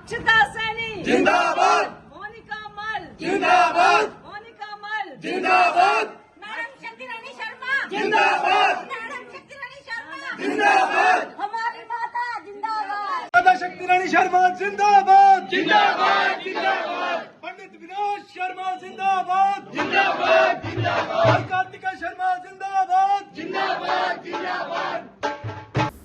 अक्षता सैनी जिंदाबाद, मोनिका मल जिंदाबाद, मोनिका मल जिंदाबाद, मैडम शक्ति रानी शर्मा जिंदाबाद, मैडम शक्ति रानी शर्मा जिंदाबाद, हमारी माता जिंदाबाद माता शक्ति रानी शर्मा जिंदाबाद, जिंदाबाद, जिंदाबाद, पंडित विनोद शर्मा जिंदाबाद, जिंदाबाद, जिंदाबाद, कार्तिका शर्मा जिंदाबाद, जिंदाबाद, जिंदाबाद।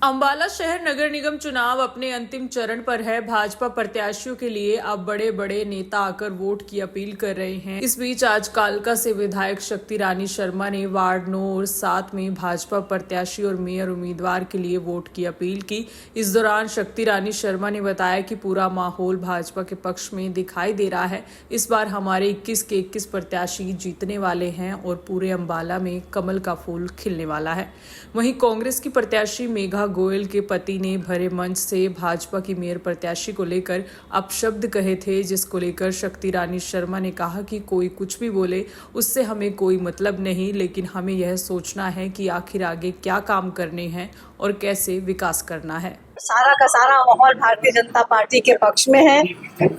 अंबाला शहर नगर निगम चुनाव अपने अंतिम चरण पर है। भाजपा प्रत्याशियों के लिए अब बड़े बड़े नेता आकर वोट की अपील कर रहे हैं। इस बीच आज कालका से विधायक शक्ति रानी शर्मा ने वार्ड 9 और 7 में भाजपा प्रत्याशी और मेयर उम्मीदवार के लिए वोट की अपील की। इस दौरान शक्ति रानी शर्मा ने बताया कि पूरा माहौल भाजपा के पक्ष में दिखाई दे रहा है। इस बार हमारे 21 के 21 प्रत्याशी जीतने वाले हैं और पूरे अंबाला में कमल का फूल खिलने वाला है। वहीं कांग्रेस की प्रत्याशी मेघा गोयल के पति ने भरे मंच से भाजपा की मेयर प्रत्याशी को लेकर अपशब्द कहे थे, जिसको लेकर शक्ति रानी शर्मा ने कहा कि कोई कुछ भी बोले उससे हमें कोई मतलब नहीं, लेकिन हमें यह सोचना है कि आखिर आगे क्या काम करने हैं और कैसे विकास करना है। सारा का सारा माहौल भारतीय जनता पार्टी के पक्ष में है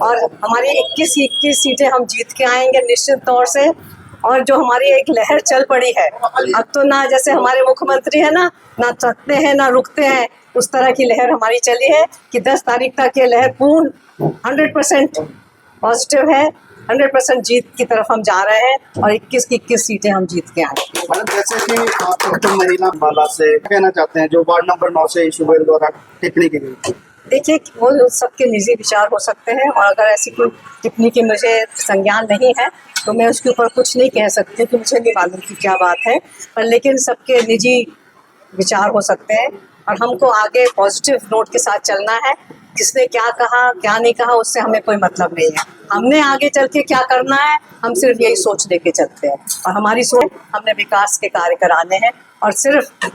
और हमारी 21 सीटें हम जीत के आएंगे निश्चित तौर से। और जो हमारी एक लहर चल पड़ी है, अब तो ना जैसे हमारे मुख्यमंत्री है ना थकते हैं ना रुकते हैं, उस तरह की लहर हमारी चली है कि 10 तारीख तक ये लहर पूर्ण 100% पॉजिटिव है। 100% जीत की तरफ हम जा रहे हैं और 21 की 21 सीटें हम जीत के आए। मैडम, जैसे कि आप तो महिला अंबाला से कहना चाहते हैं जो वार्ड नंबर 9 से इशू द्वारा टिप्पणी की गई। देखिए, वो सबके निजी विचार हो सकते हैं और अगर ऐसी कोई टिप्पणी की मुझे संज्ञान नहीं है तो मैं उसके ऊपर कुछ नहीं कह सकती कि मुझे नहीं मालूम कि क्या बात है, पर लेकिन सबके निजी विचार हो सकते हैं और हमको आगे पॉजिटिव नोट के साथ चलना है। किसने क्या कहा क्या नहीं कहा उससे हमें कोई मतलब नहीं है। हमने आगे चल के क्या करना है, हम सिर्फ यही सोच लेके चलते हैं और हमारी सोच, हमने विकास के कार्य कराने हैं और सिर्फ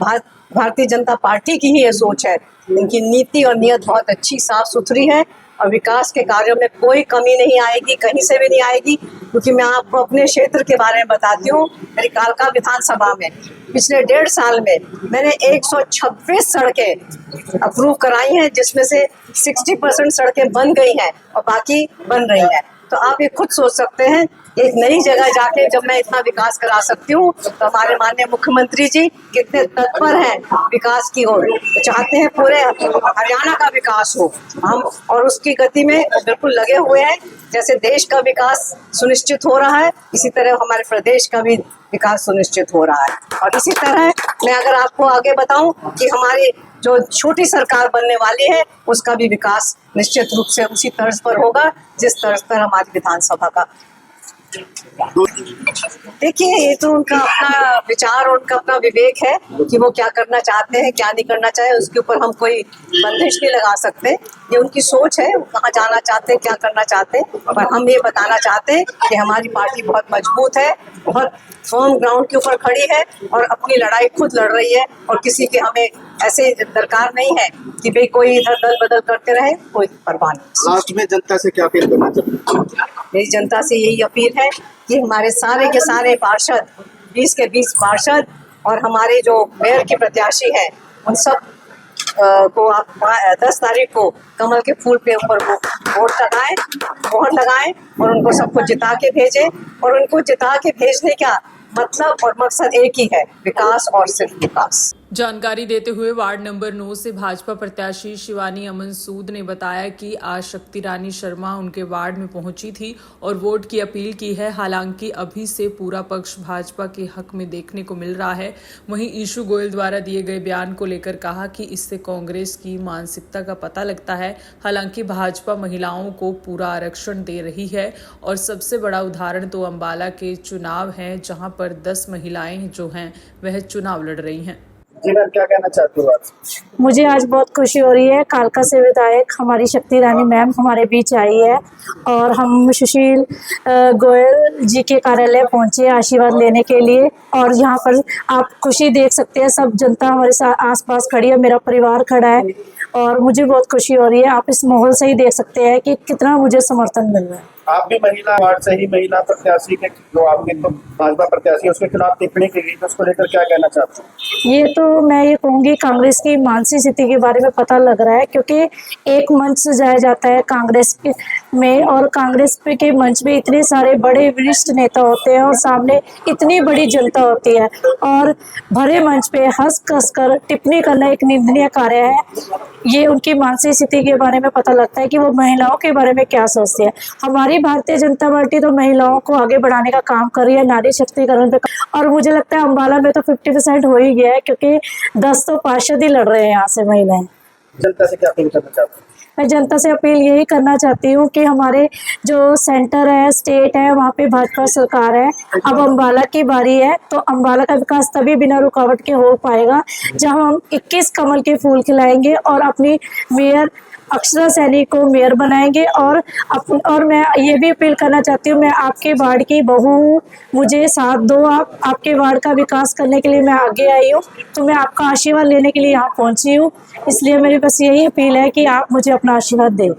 भारतीय जनता पार्टी की ही ये सोच है। इनकी नीति और नीयत बहुत अच्छी साफ सुथरी है और विकास के कार्यों में कोई कमी नहीं आएगी, कहीं से भी नहीं आएगी। क्योंकि मैं आपको अपने क्षेत्र के बारे में बताती हूँ। मेरी कालका विधानसभा में पिछले 1.5 साल में मैंने 126 सड़कें अप्रूव कराई हैं, जिसमें से 60% सड़कें बन गई हैं और बाकी बन रही हैं। तो आप ये खुद सोच सकते हैं, एक नई जगह जाके जब मैं इतना विकास करा सकती हूँ तो हमारे माननीय मुख्यमंत्री जी कितने तत्पर हैं विकास की ओर। तो चाहते हैं पूरे हरियाणा का विकास हो, हम और उसकी गति में बिल्कुल लगे हुए हैं। जैसे देश का विकास सुनिश्चित हो रहा है, इसी तरह हमारे प्रदेश का भी विकास सुनिश्चित हो रहा है। और इसी तरह मैं अगर आपको आगे बताऊं कि हमारी जो छोटी सरकार बनने वाली है उसका भी विकास निश्चित रूप से उसी तर्ज पर होगा जिस तर्ज पर हमारी विधानसभा का। देखिए, ये तो उनका अपना विचार और उनका अपना विवेक है कि वो क्या करना चाहते हैं क्या नहीं करना चाहे, उसके ऊपर हम कोई बंदिश नहीं लगा सकते। ये उनकी सोच है, वो कहाँ जाना चाहते हैं क्या करना चाहते हैं। पर हम ये बताना चाहते हैं कि हमारी पार्टी बहुत मजबूत है, बहुत फर्म ग्राउंड के ऊपर खड़ी है और अपनी लड़ाई खुद लड़ रही है और किसी के हमें ऐसे दरकार नहीं है कि भाई कोई इधर दल बदल करते रहे, कोई परवाह नहीं। लास्ट में जनता से क्या अपील करना चाहते हैं? मेरी जनता से यही अपील है कि हमारे सारे के सारे पार्षद 20 के 20 पार्षद और हमारे जो मेयर के प्रत्याशी हैं उन सब को आप 10 तारीख को कमल के फूल पे ऊपर मोहर लगाएं और उनको सबको जिता के भेजें। और उनको जिता के भेजने का मतलब और मकसद एक ही है, विकास और सिर्फ विकास। जानकारी देते हुए वार्ड नंबर 9 से भाजपा प्रत्याशी शिवानी अमन सूद ने बताया कि आज शक्ति रानी शर्मा उनके वार्ड में पहुंची थी और वोट की अपील की है। हालांकि अभी से पूरा पक्ष भाजपा के हक में देखने को मिल रहा है। वहीं ईशू गोयल द्वारा दिए गए बयान को लेकर कहा कि इससे कांग्रेस की मानसिकता का पता लगता है। हालांकि भाजपा महिलाओं को पूरा आरक्षण दे रही है और सबसे बड़ा उदाहरण तो अंबाला के चुनाव है, जहां पर 10 महिलाएं जो हैं वह चुनाव लड़ रही हैं। जी मैम, क्या कहना चाहती हो आप? मुझे आज बहुत खुशी हो रही है। कालका से विधायक हमारी शक्ति रानी मैम हमारे बीच आई है और हम सुशील गोयल जी के कार्यालय पहुंचे आशीर्वाद लेने के लिए। और यहाँ पर आप खुशी देख सकते हैं, सब जनता हमारे साथ आसपास खड़ी है, मेरा परिवार खड़ा है और मुझे बहुत खुशी हो रही है। आप इस माहौल से ही देख सकते हैं कि कितना मुझे समर्थन मिल रहा है। आप भी महिला वार्ड से ही महिला प्रत्याशी के जो आपके तो भाजपा प्रत्याशी उसके खिलाफ टिप्पणी की गई, तो उसको लेकर क्या कहना चाहते हैं? ये तो मैं ये कहूँगी कांग्रेस की मानसिक स्थिति के बारे में पता लग रहा है, क्योंकि एक मंच सजाया जाता है कांग्रेस में, और कांग्रेस के मंच में इतने सारे बड़े वरिष्ठ नेता होते हैं और सामने इतनी बड़ी जनता होती है, और भरे मंच पे हंस कस कर टिप्पणी करना एक निंदनीय कार्य है। ये उनकी मानसिक स्थिति के बारे में पता लगता है कि वो महिलाओं के बारे में क्या सोचती है। हमारी भारतीय जनता पार्टी तो महिलाओं को आगे बढ़ाने का काम कर रही है, नारी शक्तिकरण पे, और मुझे लगता है अम्बाला में तो 50% हो ही गया है, क्योंकि 10 तो पार्षद ही लड़ रहे हैं यहाँ से महिलाएं। जनता से क्या अपील करना चाहते हैं? मैं जनता से अपील यही करना चाहती हूँ कि हमारे जो सेंटर है, स्टेट है, वहाँ पे भाजपा सरकार है। अब अम्बाला की बारी है, तो अम्बाला का विकास तभी बिना रुकावट के हो पाएगा जब हम 21 कमल के फूल खिलाएंगे और अपनी मेयर अक्षरा सैनी को मेयर बनाएंगे। और मैं ये भी अपील करना चाहती हूँ, मैं आपके वार्ड की बहू हूँ, मुझे साथ दो। आपके वार्ड का विकास करने के लिए मैं आगे आई हूँ, तो मैं आपका आशीर्वाद लेने के लिए यहाँ पहुँची हूँ। इसलिए मेरी बस यही अपील है कि आप मुझे अपना आशीर्वाद दें।